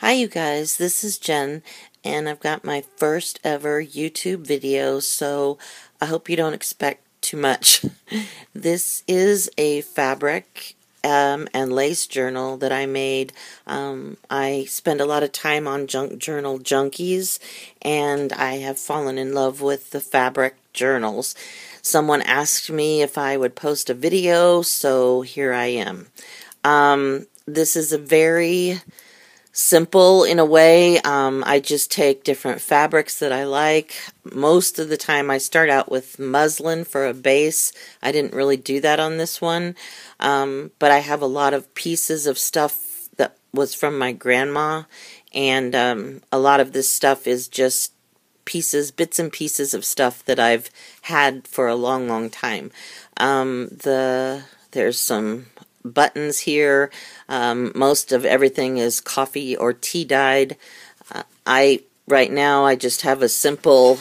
Hi you guys, this is Jen, and I've got my first ever YouTube video, so I hope you don't expect too much. This is a fabric and lace journal that I made. I spend a lot of time on junk journal junkies, and I have fallen in love with the fabric journals. Someone asked me if I would post a video, so here I am. This is a very simple in a way. I just take different fabrics that I like. Most of the time I start out with muslin for a base. I didn't really do that on this one, but I have a lot of pieces of stuff that was from my grandma, and a lot of this stuff is just bits and pieces of stuff that I've had for a long, long time. There's some buttons here. Most of everything is coffee or tea dyed. Right now I just have a simple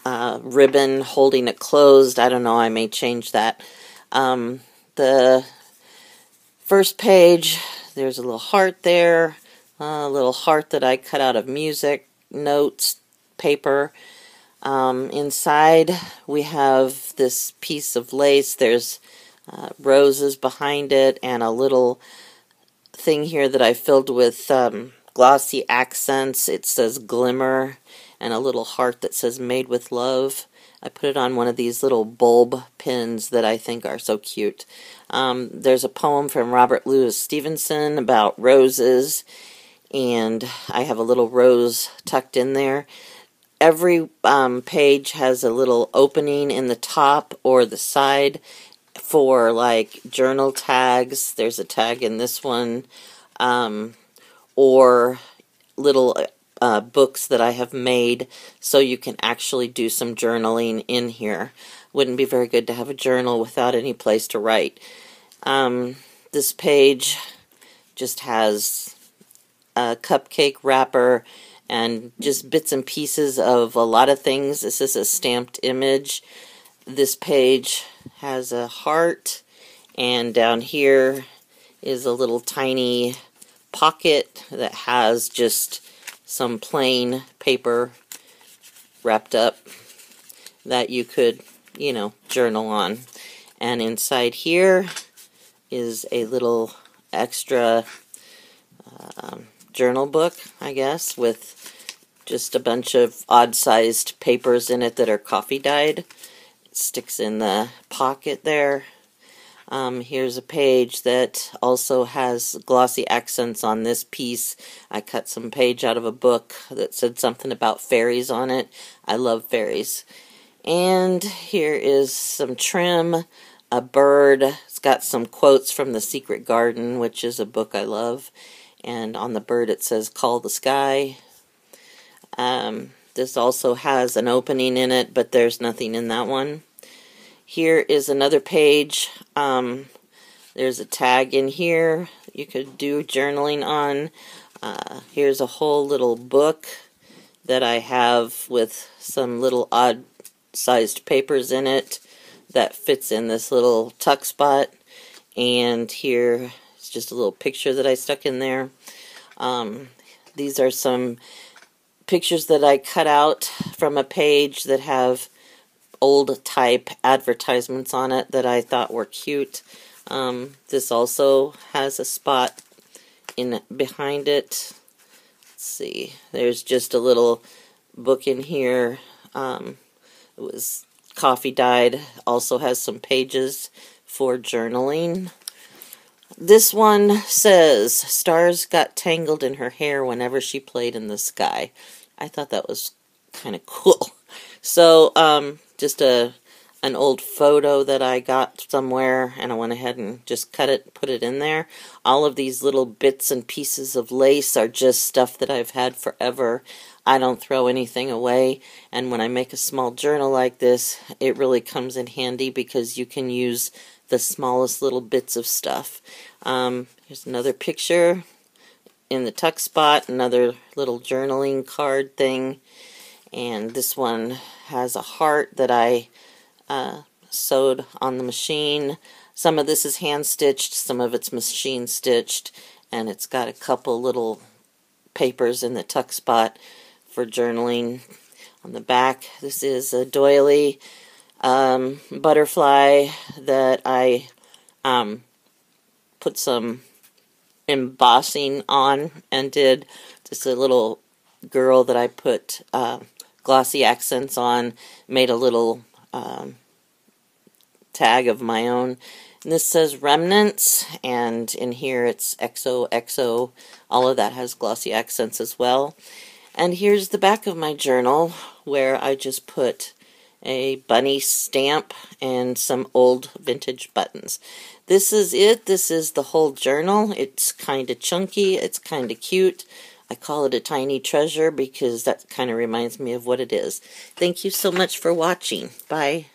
ribbon holding it closed. I don't know, I may change that. The first page, there's a little heart there, a little heart that I cut out of music notes paper. Inside we have this piece of lace. There's roses behind it, and a little thing here that I filled with glossy accents. It says glimmer, and a little heart that says made with love. I put it on one of these little bulb pins that I think are so cute. There's a poem from Robert Louis Stevenson about roses, and I have a little rose tucked in there. Every page has a little opening in the top or the side for like journal tags. There's a tag in this one, or little books that I have made so you can actually do some journaling in here. Wouldn't be very good to have a journal without any place to write. This page just has a cupcake wrapper and just bits and pieces of a lot of things. This is a stamped image. This page has a heart, and down here is a little tiny pocket that has just some plain paper wrapped up that you could, journal on. And inside here is a little extra journal book, I guess, with just a bunch of odd-sized papers in it that are coffee dyed. It sticks in the pocket there. Here's a page that also has glossy accents on this piece. I cut some page out of a book that said something about fairies on it. I love fairies. And here is some trim, a bird. It's got some quotes from The Secret Garden, which is a book I love. And on the bird it says, "Call the sky." This also has an opening in it, but there's nothing in that one. Here is another page. There's a tag in here you could do journaling on. Here's a whole little book that I have with some little odd-sized papers in it that fits in this little tuck spot. And here is just a little picture that I stuck in there. These are some pictures that I cut out from a page that have old type advertisements on it that I thought were cute. This also has a spot in behind it. Let's see. There's just a little book in here. It was coffee dyed. Also has some pages for journaling. This one says, "Stars got tangled in her hair whenever she played in the sky." I thought that was kind of cool. So, just an old photo that I got somewhere, and I went ahead and just cut it, put it in there. All of these little bits and pieces of lace are just stuff that I've had forever. I don't throw anything away, and when I make a small journal like this, it really comes in handy because you can use the smallest little bits of stuff. Here's another picture in the tuck spot, another little journaling card thing, and this one has a heart that I sewed on the machine. Some of this is hand stitched, some of it's machine stitched, and it's got a couple little papers in the tuck spot for journaling. On the back, this is a doily butterfly that I put some embossing on and did. Just a little girl that I put glossy accents on, made a little tag of my own. And this says remnants, and in here it's XOXO. All of that has glossy accents as well. And here's the back of my journal, where I just put a bunny stamp and some old vintage buttons. This is it. This is the whole journal. It's kind of chunky. It's kind of cute. I call it a tiny treasure because that kind of reminds me of what it is. Thank you so much for watching. Bye.